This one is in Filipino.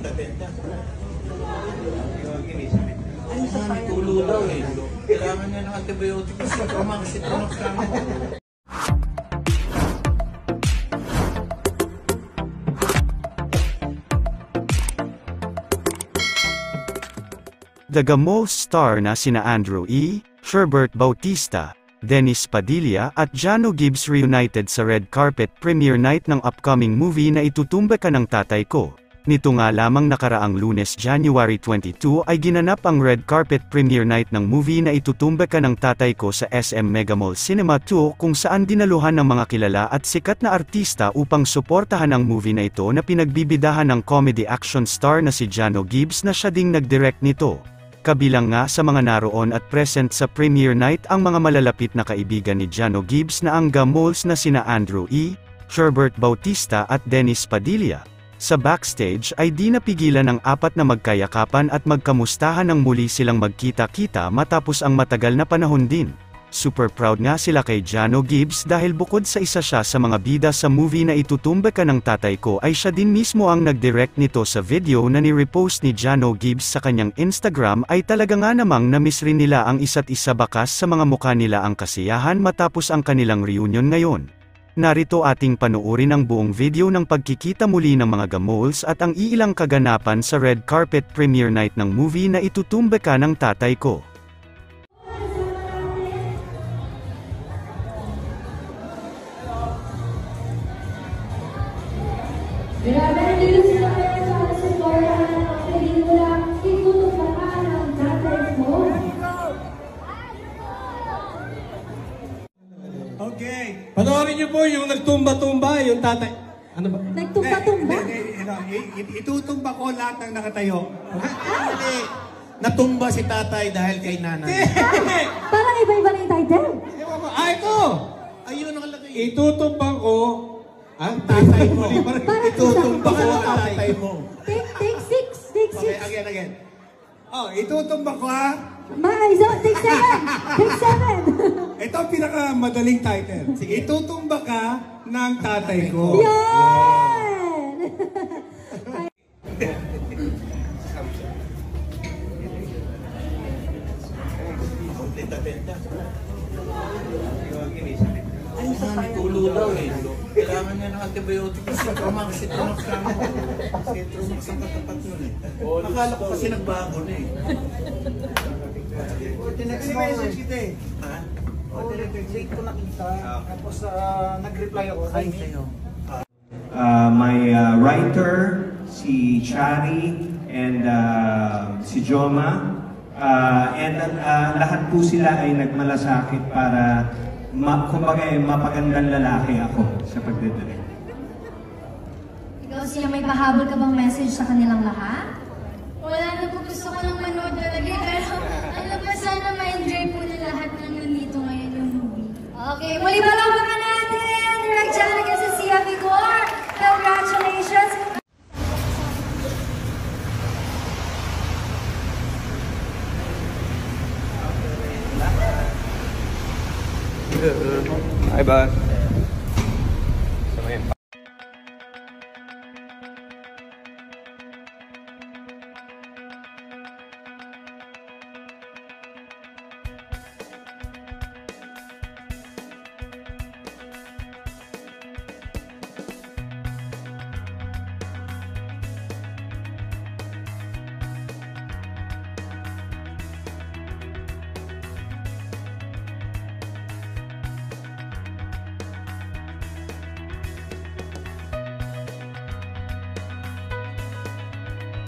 Benta-benta. Ay, may tulo daw eh. Kailangan niya ng antibiotic kasi Tromax lang. The Gamos star na sina Andrew E., Sherbert Bautista, Dennis Padilla at Jano Gibbs reunited sa red carpet premiere night ng upcoming movie na Itutumba Ka ng Tatay Ko. Nito nga lamang nakaraang Lunes, January 22 ay ginanap ang red carpet premiere night ng movie na Itutumba Ka ng Tatay Ko sa SM Mega Mall Cinema 2 kung saan dinaluhan ng mga kilala at sikat na artista upang suportahan ang movie na ito na pinagbibidahan ng comedy action star na si Jano Gibbs na siya ding nag-direct nito. Kabilang nga sa mga naroon at present sa premiere night ang mga malalapit na kaibigan ni Jano Gibbs na ang Gamols na sina Andrew E., Sherbert Bautista at Dennis Padilla. Sa backstage ay di napigilan ng apat na magkayakapan at magkamustahan nang muli silang magkita-kita matapos ang matagal na panahon din. Super proud nga sila kay Jano Gibbs dahil bukod sa isa siya sa mga bida sa movie na Itutumba Ka ng Tatay Ko ay siya din mismo ang nag-direct nito sa video na ni-repost ni Jano Gibbs sa kanyang Instagram ay talaga nga namang na-miss rin nila ang isa't isa bakas sa mga mukha nila ang kasiyahan matapos ang kanilang reunion ngayon. Narito ating panuorin ang buong video ng pagkikita muli ng mga Gamols at ang iilang kaganapan sa red carpet premiere night ng movie na Itutumba Ka ng Tatay Ko. Grabe dito sila kayo sa supportahan ng pelikula Itutumba Ka ng Tatay Ko. Okay. Panoorin niyo po yung nagtumba-tumba, yung tatay. Ano ba? Nagtumba-tumba? Itutumba ko lahat ng nakatayo. Hindi. Natumba si tatay dahil kay nanay. Parang iba-iba na yung title. Ito! Ayun ang nakalagay. Itutumba ko ang tatay mo. Itutumba ko ang tatay mo. Take six. Okay, again. Oh, itutumba ko Take seven. Ito ang pinakamadaling title. Sige, itutumba ka ng tatay ko. Yan! Benta-benta. Ay, may tulo daw eh. Kailangan niya ng antibiotic kasi Tromax lang. Tromax ang katapat nun eh. Akala ko kasi nagbago na eh. Tinext mo message kita eh. Ha? Late ko nakita. Tapos nag-reply ako. Ay, sa'yo. My writer, si Chari, and si Joma. And lahat po sila ay nagmalasakit para kumbaga mapagandang lalaki ako sa pagdidirect. Ikaw siya, may pahabol ka bang message sa kanilang lahat? Wala na po, gusto ko lang manood talaga, pero ano pa, sana ma-enjoy po na lahat ng nandito ngayon yung movie. Okay, muli palakpakan natin! Direct Janica sa Sia Vigor! Congratulations! Hi, boss.